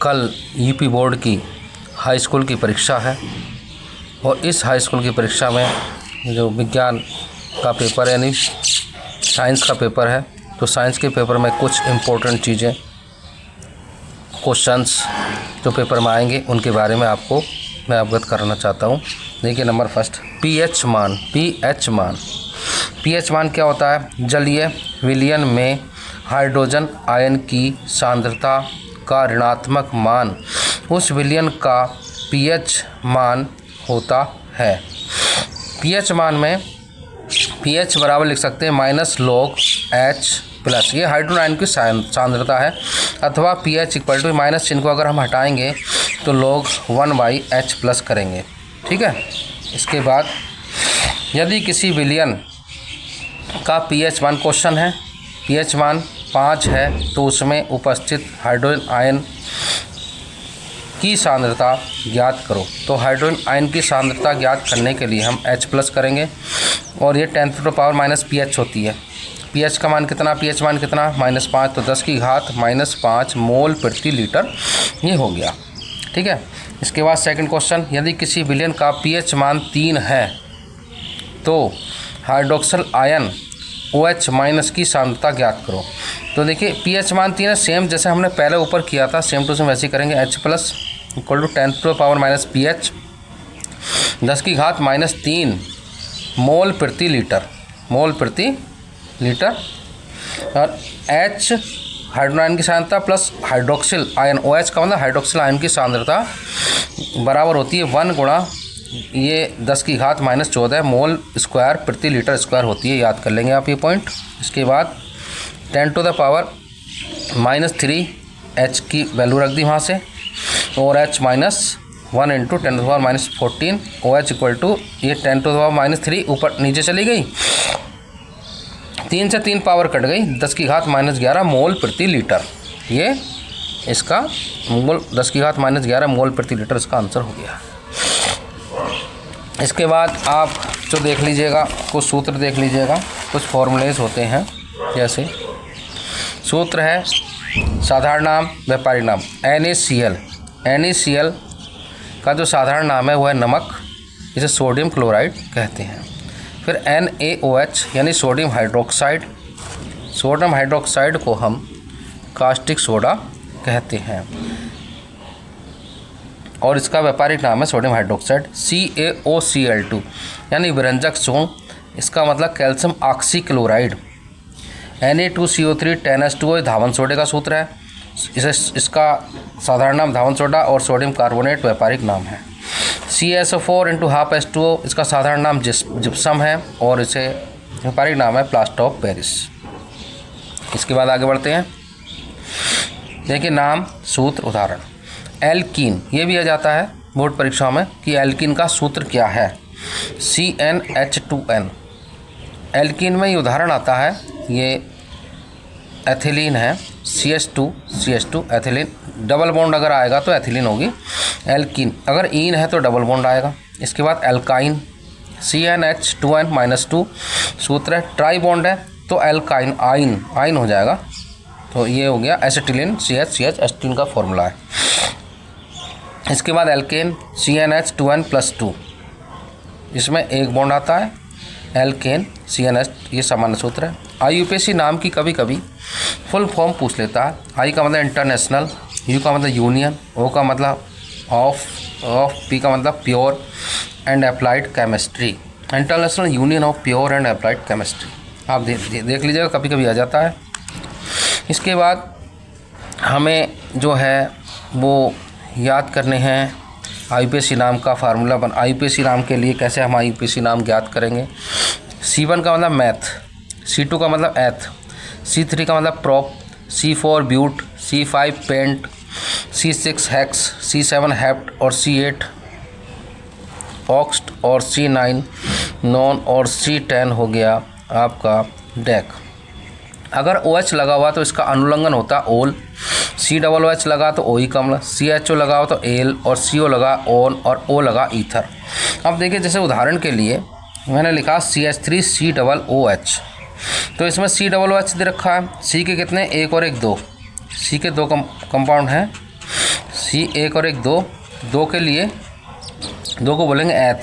कल UP board की high school की परीक्षा है और इस हाई स्कूल की परीक्षा में जो विज्ञान का पेपर यानी साइंस का पेपर है, तो साइंस के पेपर में कुछ इम्पोर्टेंट चीज़ें क्वेश्चंस जो पेपर में आएंगे उनके बारे में आपको मैं अवगत कराना चाहता हूँ। देखिए नंबर फर्स्ट, पीएच मान। पीएच मान क्या होता है? जलीय विलयन में हाइड्रोजन आयन की सांद्रता का ऋणात्मक मान उस विलयन का पीएच मान होता है। पीएच मान में पीएच बराबर लिख सकते हैं -log H+, ये हाइड्रोजन आयन की सांद्रता है, अथवा pH इक्वल टू माइनस चिन्ह को अगर हम हटाएंगे तो log 1/H+ करेंगे। ठीक है। इसके बाद यदि किसी विलयन का pH मान, क्वेश्चन है pH मान 5 है तो उसमें उपस्थित हाइड्रोजन आयन की सांद्रता ज्ञात करो। तो हाइड्रोजन आयन की सांद्रता ज्ञात करने के लिए हम H+ करेंगे और ये 10⁻⁻⁻pH होती है। pH का मान कितना? pH मान कितना? -5, तो 10⁻⁻5 मोल प्रति लीटर ये हो गया। ठीक है। इसके बाद सेकंड क्वेश्चन, यदि किसी विलयन का pH मान 3 है तो हाइड्रोक्सल आयन OH- की सांद्रता ज्ञात करो। तो देखिए pH मान 3 है, सेम जैसे हमने पहले ऊपर किया था सेम टू सेम वैसे ही करेंगे। H+ इक्वल टू 10⁻⁻pH 10⁻³ मोल प्रति लीटर और H हाइड्रोजन आयन की सांद्रता प्लस हाइड्रोक्सिल आयन OH का मतलब हाइड्रोक्सिल आयन की सांद्रता बराबर होती है 1 गुणा ये 10⁻14 मोल स्क्वायर प्रति लीटर स्क्वायर होती है। याद कर लेंगे आप ये पॉइंट। इसके बाद 10⁻³ H की वैल्यू रख दी वहाँ से और H- 1 × 10⁻14 OH इक्वल टू ये 10⁻³ ऊपर नीचे चली गई, 3 से 3 पावर कट गई, 10⁻11 मोल प्रति लीटर। ये इसका मोल 10⁻11 मोल प्रति लीटर इसका आंसर हो गया। इसके बाद आप जो देख लीजिएगा कुछ सूत्र देख लीजिएगा, कुछ फॉर्मूलेज होते हैं। जैसे सूत्र है साधारण नाम व्यापारिक नाम NaCl का जो साधारण नाम है वह है नमक, इसे सोडियम क्लोराइड कहते हैं। फिर NaOH यानी सोडियम हाइड्रोक्साइड को हम कास्टिक सोडा कहते हैं और इसका व्यापारिक नाम है सोडियम हाइड्रोक्साइड। CaOCl2 यानी विरंजक सोन, इसका मतलब कैल्शियम ऑक्सीक्लोराइड। Na2CO3 10H2O धावन सोडे का सूत्र है, इसका साधारण नाम धावन सोडा और सोडियम कार्बोनेट व्यापारिक नाम है। CaSO4 × 12H2O इसका साधारण नाम जिप्सम है और इसे व्यापारिक नाम है प्लास्टर ऑफ पेरिस। इसके बाद आगे बढ़ते हैं। देखिए नाम, सूत्र, उदाहरण। एल्कीन, ये भी आ जाता है बोर्ड परीक्षा में कि एल्कीन का सूत्र क्या है। CnH2n। एल्कीन में ये उदाहरण आता है, ये एथिलीन है, CH2 एथिलीन, डबल बॉन्ड अगर आएगा तो एथिलीन होगी। एल्कीन अगर ईन है तो डबल बॉन्ड आएगा। इसके बाद एल्काइन, CnH2n-2 सूत्र है, ट्राई बॉन्ड है तो एल्काइन आइन हो जाएगा। तो ये हो गया एसिटिलीन, CH एसिटिलीन का फॉर्मूला है। इसके बाद एल्केन, CnH2n+2, इसमें एक बॉन्ड आता है, एल्केन CnH, ये सामान्य सूत्र है। IUPAC नाम की कभी कभी फुल फॉर्म पूछ लेता है। I का मतलब इंटरनेशनल, U का मतलब यूनियन, O का मतलब ऑफ, P का मतलब pure and applied chemistry, international union of pure and applied chemistry. आप देख लीजिएगा कभी कभी आ जाता है। इसके बाद हमें जो है वो याद करने हैं IUPAC नाम का फार्मूला IUPAC नाम के लिए कैसे हम IUPAC नाम ज्ञात करेंगे। C1 का मतलब मैथ, C2 का मतलब एथ, C3 का मतलब prop, C4 but, C5 pent, C6 hex, C7 hept और C8 ऑक्स्ट और C9 नॉन और C10 हो गया आपका डेक। अगर OH लगा हुआ तो इसका अनुलंघन होता ओल, COOH लगा तो OE कम्ल, CHO लगा हो तो एल और CO लगा ओन और O लगा ईथर। अब देखिए जैसे उदाहरण के लिए मैंने लिखा CH3COOH, तो इसमें COOH दे रखा है। C के कितने? एक और एक दो, C के दो कंपाउंड हैं, सी एक और एक दो, दो के लिए दो को बोलेंगे एथ।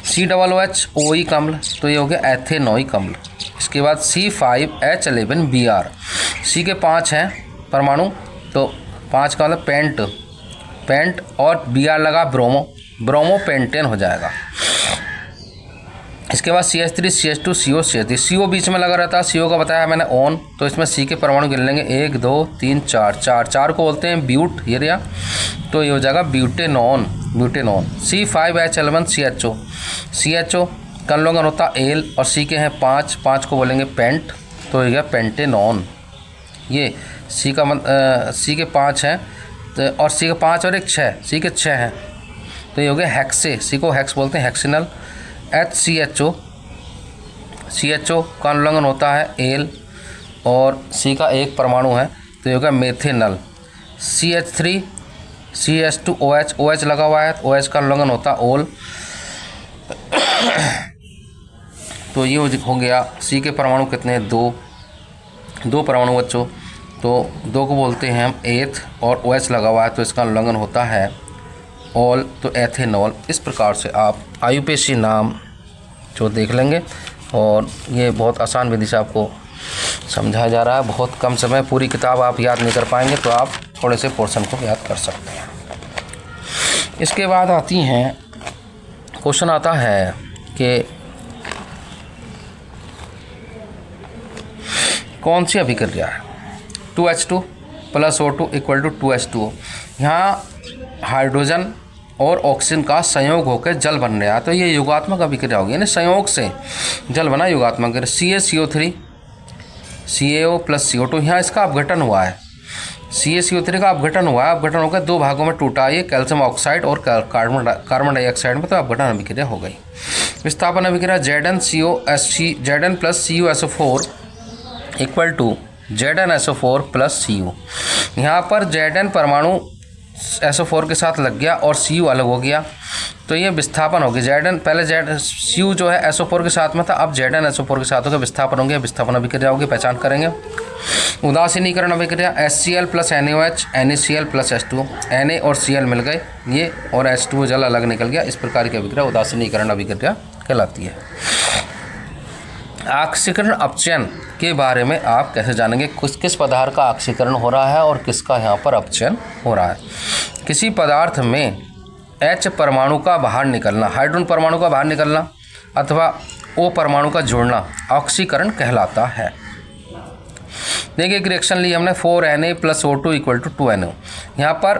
COOH अम्ल, तो ये हो गया एथेनोइक अम्ल। इसके बाद C5H11Br, सी के 5 हैं परमाणु, तो 5 का मतलब पेंट और Br लगा ब्रोमोपेंटेन हो जाएगा। इसके बाद CH3CH2 CO CH3, CO बीच में लगा रहता है, CO का बताया मैंने ऑन, तो इसमें C के परमाणु गिन लेंगे 1 2 3 4, 4 को बोलते हैं ब्यूट, ये रहा, तो ये हो जाएगा ब्यूटेनॉन। C5H11CHO कन्लोगन होता एल और C के हैं 5 को बोलेंगे पेंट, तो ये गया पेंटेनॉन। ये C के 5 हैं तो, और C के 5 और एक 6, C के 6 हैं, तो ये हो गया हेक्से, C को हेक्स बोलते हैं, हेक्सिनल। CHO का अनुलंघन होता है एल और C का एक परमाणु है, तो ये होगा मेथेनल। CH3CH2OH, OH लगा हुआ है, OH का अनुलंघन होता है ओल, तो ये हो गया। C के परमाणु कितने हैं? दो परमाणु बच्चों, तो दो को बोलते हैं हम एथ और OH लगा हुआ है, तो इसका अनुलंघन होता है ऑल, तो एथेनॉल। इस प्रकार से आप IUPAC नाम जो देख लेंगे, और ये बहुत आसान विधि से आपको समझाया जा रहा है। बहुत कम समय, पूरी किताब आप याद नहीं कर पाएंगे, तो आप थोड़े से पोर्शन को याद कर सकते हैं। इसके बाद आती हैं, क्वेश्चन आता है कि कौन सी अभिक्रिया है 2H2 + O2 = 2H2O। यहाँ हाइड्रोजन और ऑक्सीजन का संयोग होकर जल बन रहा है, तो ये युगात्मक अभिक्रिया होगी, यानी संयोग से जल बना युगात्मक। CaCO3 CaO + CO2, यहाँ इसका अपघटन हुआ है, CaCO3 का अपघटन हुआ है, अपघटन होकर दो भागों में टूटा, ये कैल्शियम ऑक्साइड और कार्बन डाइऑक्साइड में, तो अपघटन अभिक्रिया हो गई। विस्थापन अभिक्रिया Zn + CuSO4 = ZnSO4 + Cu। यहाँ पर Zn परमाणु SO4 के साथ लग गया और Cu अलग हो गया, तो ये विस्थापन होगी। पहले Cu जो है SO4 के साथ में था, अब ZnSO4 के साथ होगा, विस्थापन होंगे, विस्थापन अभिक्रिया होगी, पहचान करेंगे। उदासीनीकरण अभिक्रिया HCl + NaOH NaCl + H2O, Na और Cl मिल गए ये, और H2O जल अलग निकल गया, इस प्रकार की अभिक्रिया उदासीनीकरण अभिक्रिया कहलाती है। ऑक्सीकरण अपचयन के बारे में आप कैसे जानेंगे? किस पदार्थ का ऑक्सीकरण हो रहा है और किसका यहाँ पर अपचयन हो रहा है। किसी पदार्थ में H परमाणु का बाहर निकलना, हाइड्रोजन परमाणु का बाहर निकलना अथवा O परमाणु का जुड़ना ऑक्सीकरण कहलाता है। देखिए एक रिएक्शन ली हमने 4Na + O2 = 2NO। यहाँ पर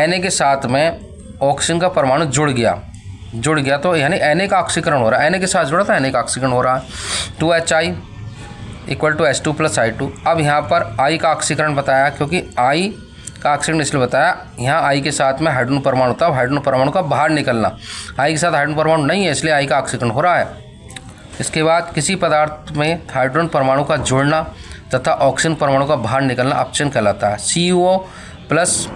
Na के साथ में ऑक्सीजन का परमाणु जुड़ गया, तो यानी Na का ऑक्सीकरण हो रहा है, Na के साथ जुड़ा था, Na का ऑक्सीकरण हो रहा है। 2Hi = H2 + I2। अब यहाँ पर I का ऑक्सीकरण बताया, क्योंकि I का ऑक्सीकरण इसलिए बताया, यहाँ I के साथ में हाइड्रोजन परमाणु था, हाइड्रोजन परमाणु का बाहर निकलना, I के साथ हाइड्रोजन परमाणु नहीं है, इसलिए I का ऑक्सीकरण हो रहा है। इसके बाद किसी पदार्थ में हाइड्रोजन परमाणु का जुड़ना तथा ऑक्सीजन परमाणु का बाहर निकलना अपचयन कहलाता है। CuO +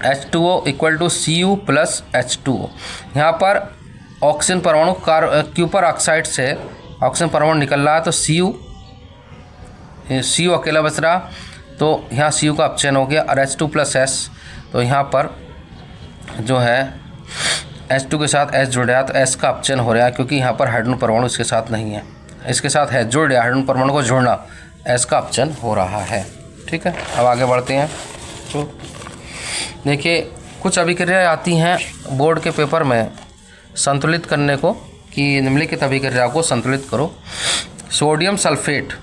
H2O = Cu + H2O। यहाँ पर ऑक्सीजन परमाणु क्यूपर ऑक्साइड से ऑक्सीजन परमाणु निकल रहा है, तो Cu अकेला बच रहा, तो यहाँ Cu का अपचयन हो गया, और H2 + S, तो यहाँ पर जो है H2 के साथ S जुड़ रहा है, तो S का अपचयन हो रहा है, क्योंकि यहाँ पर हाइड्रोजन परमाणु इसके साथ नहीं है, इसके साथ है जुड़ रहा है, हाइड्रोजन परमाणु को जोड़ना, S का अपचयन हो रहा है। ठीक है, अब आगे बढ़ते हैं। तो देखिए कुछ अभिक्रियाएँ आती हैं बोर्ड के पेपर में संतुलित करने को, कि निम्नलिखित अभिक्रिया को संतुलित करो। सोडियम सल्फेट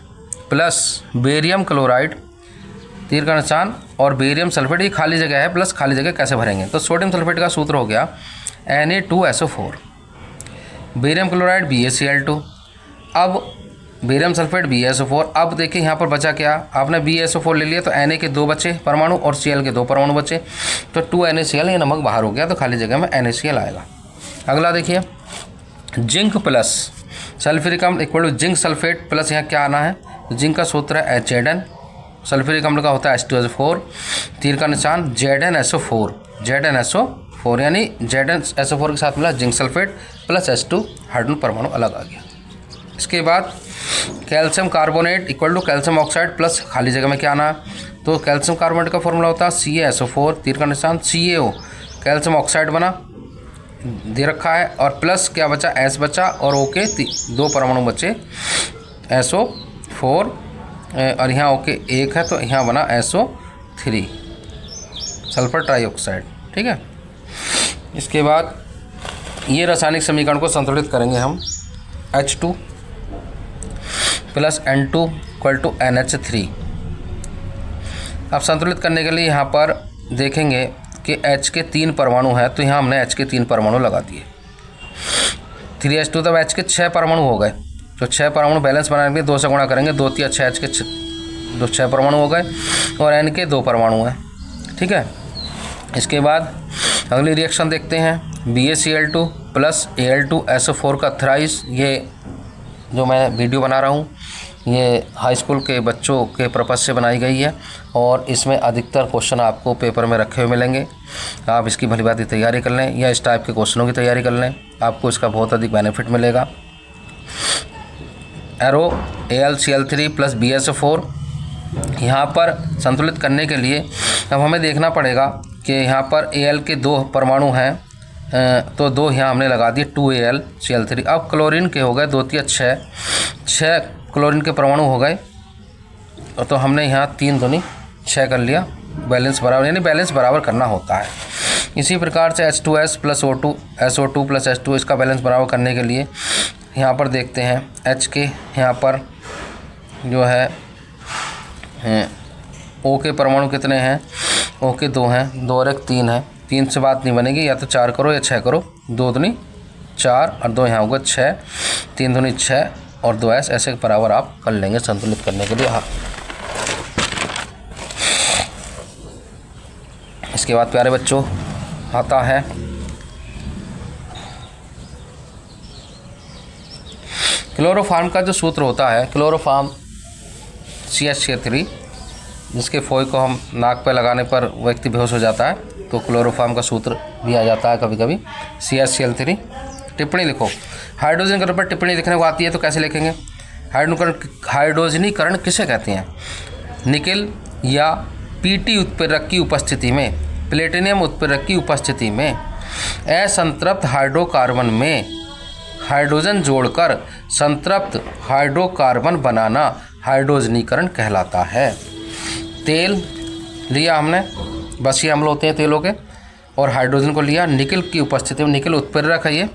+ बेरियम क्लोराइड, तीर का निशान, और बेरियम सल्फेट, ये खाली जगह है, प्लस खाली जगह कैसे भरेंगे? तो सोडियम सल्फेट का सूत्र हो गया Na2SO4, बेरियम क्लोराइड BaCl2, अब बेरियम सल्फेट BaSO4। अब देखिए यहाँ पर बचा क्या, आपने BaSO4 ले लिया, तो Na के 2 बचे परमाणु और Cl के 2 परमाणु बचे, तो 2NaCl, ये नमक बाहर हो गया, तो खाली जगह में NaCl आएगा। अगला देखिए जिंक + सल्फ्यूरिक अम्ल = जिंक सल्फेट प्लस, यहाँ क्या आना है, जिंक का सूत्र है Zn, सल्फ्यूरिक अम्ल का होता है H2SO4, तीर का निशान ZnSO4, यानी ZnSO4 के साथ मिला जिंक सल्फेट + H2, हाइड्रोजन परमाणु अलग आ गया। इसके बाद calcium carbonate = calcium oxide plus, खाली जगह में क्या आना है तो कैल्शियम कार्बोनेट का फॉर्मूला होता है CaSO4 तीर का निशान CaO कैल्शियम ऑक्साइड बना दे रखा है, और प्लस क्या बचा S बचा और O के 2 परमाणु बचे SO4 और यहाँ O के 1 है तो यहाँ बना SO3 सल्फर ट्राईऑक्साइड। ठीक है, इसके बाद ये रासायनिक समीकरण को संतुलित करेंगे हम H2 plus N2 equal to NH3। अब संतुलित करने के लिए यहाँ पर देखेंगे कि H के 3 परमाणु हैं तो यहाँ हमने H के 3 परमाणु लगा दिए। 3H2 तब H के 6 परमाणु हो गए, तो 6 परमाणु बैलेंस बनाने के लिए 2 से गुणा करेंगे, 2 3 6 H के 6 परमाणु हो गए और N के 2 परमाणु हैं। ठीक है, इसके बाद अगली रिएक्शन देखते हैं BaCl2 प्लस Al2SO4 का थ्राइस। ये जो मैं वीडियो बना रहा हूँ ये हाई स्कूल के बच्चों के पर्पज़ से बनाई गई है और इसमें अधिकतर क्वेश्चन आपको पेपर में रखे हुए मिलेंगे। आप इसकी भली भांति तैयारी कर लें या इस टाइप के क्वेश्चनों की तैयारी कर लें, आपको इसका बहुत अधिक बेनिफिट मिलेगा। एरो AlCl3 प्लस BaSO4 यहाँ पर संतुलित करने के लिए अब हमें देखना पड़ेगा कि यहाँ पर Al के 2 परमाणु हैं तो 2 यहाँ हमने लगा दिए 2AlCl3। अब क्लोरीन के हो गए 2 3 6 क्लोरीन के परमाणु हो गए तो हमने यहाँ 3 दूनी 6 कर लिया, बैलेंस बराबर, यानी बैलेंस बराबर करना होता है। इसी प्रकार से H2S plus O2 SO2 plus H2 इसका बैलेंस बराबर करने के लिए यहाँ पर देखते हैं H के यहाँ पर जो है O के परमाणु कितने हैं, O के 2 हैं, 2 और 1 3 है, 3 से बात नहीं बनेगी, या तो 4 करो या 6 करो, 2 दूनी 4 और 2 यहाँ होगा 6, 3 दूनी 6 और 2S ऐसे बराबर आप कर लेंगे संतुलित करने के लिए। हाँ, इसके बाद प्यारे बच्चों आता है क्लोरोफॉर्म का जो सूत्र होता है, क्लोरोफॉर्म CH3 जिसके फोई को हम नाक पे लगाने पर व्यक्ति बेहोश हो जाता है, तो क्लोरोफॉर्म का सूत्र भी आ जाता है कभी कभी CH3। टिप्पणी लिखो, हाइड्रोजनीकरण पर टिप्पणी लिखने को आती है तो कैसे लिखेंगे। हाइड्रोजनीकरण किसे कहते हैं, निकेल या Pt उत्प्रेरक की उपस्थिति में, प्लेटिनियम उत्प्रेरक की उपस्थिति में असंतृप्त हाइड्रोकार्बन में हाइड्रोजन जोड़कर संतृप्त हाइड्रोकार्बन बनाना हाइड्रोजनीकरण कहलाता है। तेल लिया हमने, बसीय अम्ल होते हैं तेलों के, और हाइड्रोजन को लिया, निकेल की उपस्थिति में, निकेल उत्प्रेरक है, ये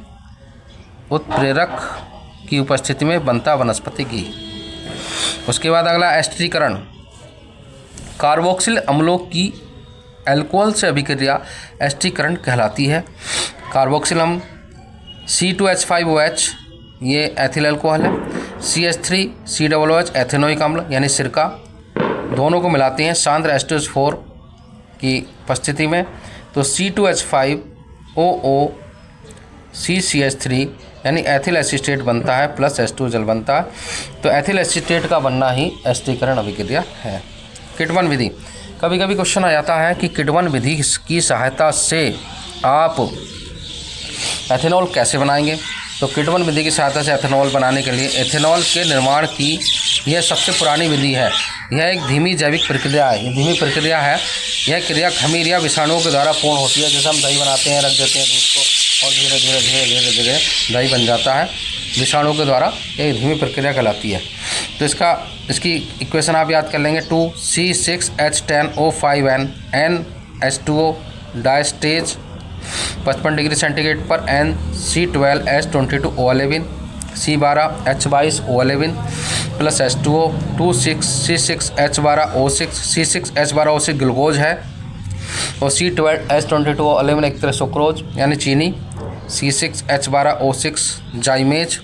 उत्प्रेरक की उपस्थिति में बनता वनस्पति घी। उसके बाद अगला एस्टरीकरण, कार्बोक्सिल अम्लों की अल्कोहल से अभिक्रिया एस्टरीकरण कहलाती है। कार्बोक्सिल अम्ल C2H5OH ये एथिल अल्कोहल है, CH3COOH एथेनोइक अम्ल यानी सिरका, दोनों को मिलाते हैं सांद्र H2SO4 की उपस्थिति में, तो C2H5OO CCH3 यानी एथिल एसीटेट बनता है प्लस H2 जल बनता है, तो एथिल एसीटेट का बनना ही एस्टरीकरण अभिक्रिया है। किटवन विधि, कभी कभी क्वेश्चन आ जाता है कि किटवन विधि की सहायता से आप एथेनॉल कैसे बनाएंगे। तो किटवन विधि की सहायता से एथेनॉल बनाने के लिए एथेनॉल के निर्माण की यह सबसे पुरानी विधि है। यह एक धीमी जैविक प्रक्रिया है, ये धीमी प्रक्रिया है। यह क्रिया खमीर या विषाणुओं के द्वारा पूर्ण होती है। जैसे हम दही बनाते हैं, रख देते हैं दूध को और धीरे धीरे धीरे धीरे धीरे दही बन जाता है विषाणुओं के द्वारा, यह धीमी प्रक्रिया कहलाती है। तो इसकी इक्वेशन आप याद कर लेंगे, 2C6H10O5N NH2O diastase 55 degree centigrade पर NC12H22O11 C12H22O11 plus H2O 2C6H12O6 C6H12O6 glucose है और C12H22O11 एक तरह सुक्रोज यानी चीनी, C6H12O6 जाइमेज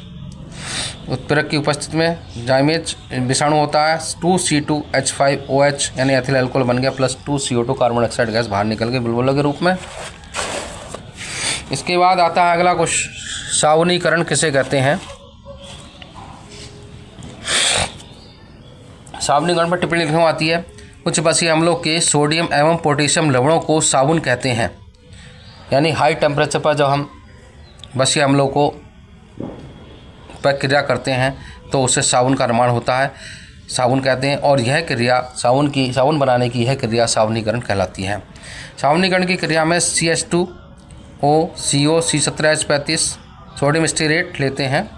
उत्प्रेरक की उपस्थिति में जाइमेज विषाणु होता है, 2C2H5OH यानी एथिल अल्कोहल बन गया plus 2CO2 carbon dioxide gas बाहर निकल गई बुलबुलों के रूप में। इसके बाद आता है अगला कुछ, सावनीकरण किसे कहते हैं। सावनीकरण पर टिप्पणी लिखने आती है, उच्च बसीय अम्लों के सोडियम एवं पोटेशियम लवणों को साबुन कहते हैं। यानी हाई टेम्परेचर पर जब हम बसीय अम्लों को प्रक्रिया करते हैं तो उससे साबुन का निर्माण होता है। साबुन कहते हैं। और यह क्रिया साबुन बनाने की यह क्रिया साबुनीकरण कहलाती है। साबुनीकरण की क्रिया में CH2O CO C17H35 sodium stearate लेते हैं।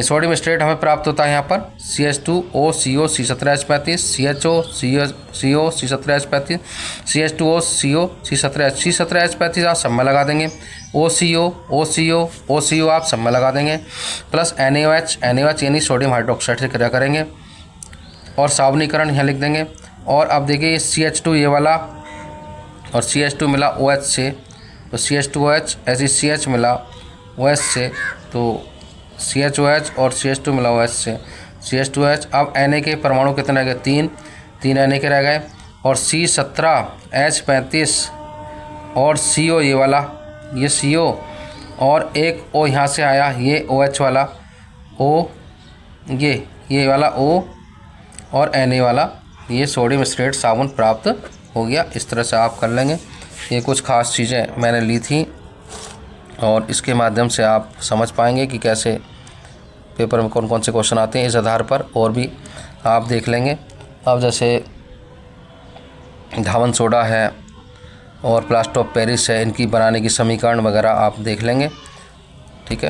सोडियम स्टीरेट हमें प्राप्त होता है यहाँ पर CH2O CO C17H35 CHO CO C17H35 CH2O CO C17H35 आप सब में लगा देंगे। OCO आप सब में लगा देंगे प्लस NaOH यानी सोडियम हाइड्रोक्साइड से क्रिया करेंगे और साबुनीकरण यहाँ लिख देंगे। और अब देखिए CH2 ये वाला और CH2 मिला OH से तो CH2OH ऐसी CH मिला OH से तो CHOH और CH2 मिला OH से CH2OH। अब Na के परमाणु कितने रह गए? 3 Na के रह गए और C17H35 और CO ये वाला ये CO और एक O यहाँ से आया ये OH वाला O ये वाला O और Na वाला ये सोडियम स्टीरेट साबुन प्राप्त हो गया। इस तरह से आप कर लेंगे। ये कुछ ख़ास चीज़ें मैंने ली थी और इसके माध्यम से आप समझ पाएंगे कि कैसे पेपर में कौन कौन से क्वेश्चन आते हैं। इस आधार पर और भी आप देख लेंगे। अब जैसे धावन सोडा है और प्लास्टर ऑफ पेरिस है, इनकी बनाने की समीकरण वगैरह आप देख लेंगे।